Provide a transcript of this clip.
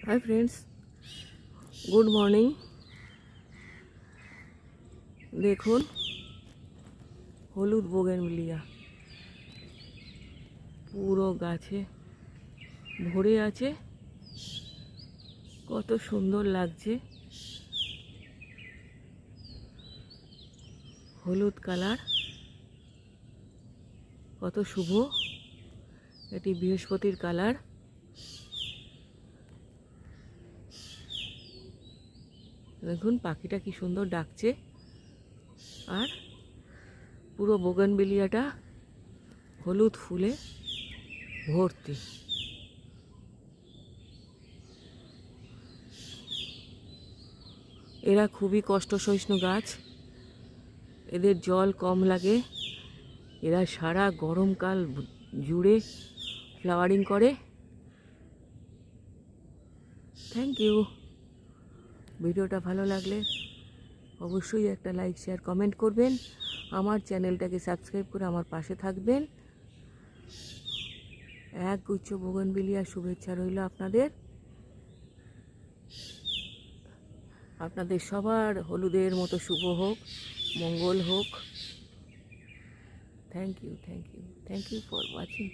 Hi friends, good morning. দেখুন হলুদ bougainvillea পুরো গাছে ভরে আছে, কত সুন্দর লাগছে। হলুদ কালার, কত শুভ। এটি বৃহস্পতির কালার। দেখুন পাখিটা কি সুন্দর ডাকছে, আর পুরো বোগেনভিলিয়াটা হলুদ ফুলে ভর্তি। এরা খুবই কষ্ট সহিষ্ণু গাছ, এদের জল কম লাগে। এরা সারা গরমকাল জুড়ে ফ্লাওয়ারিং করে। Thank you. ভিডিওটা ভালো লাগলে অবশ্যই একটা লাইক, শেয়ার, কমেন্ট করবেন। আমার চ্যানেলটাকে সাবস্ক্রাইব করে আমার পাশে থাকবেন। এক গুচ্ছ বোগেনভিলিয়ার শুভেচ্ছা রইল আপনাদের। আপনাদের সবার হলুদের মতো শুভ হোক, মঙ্গল হোক। Thank you, thank you, thank you for watching.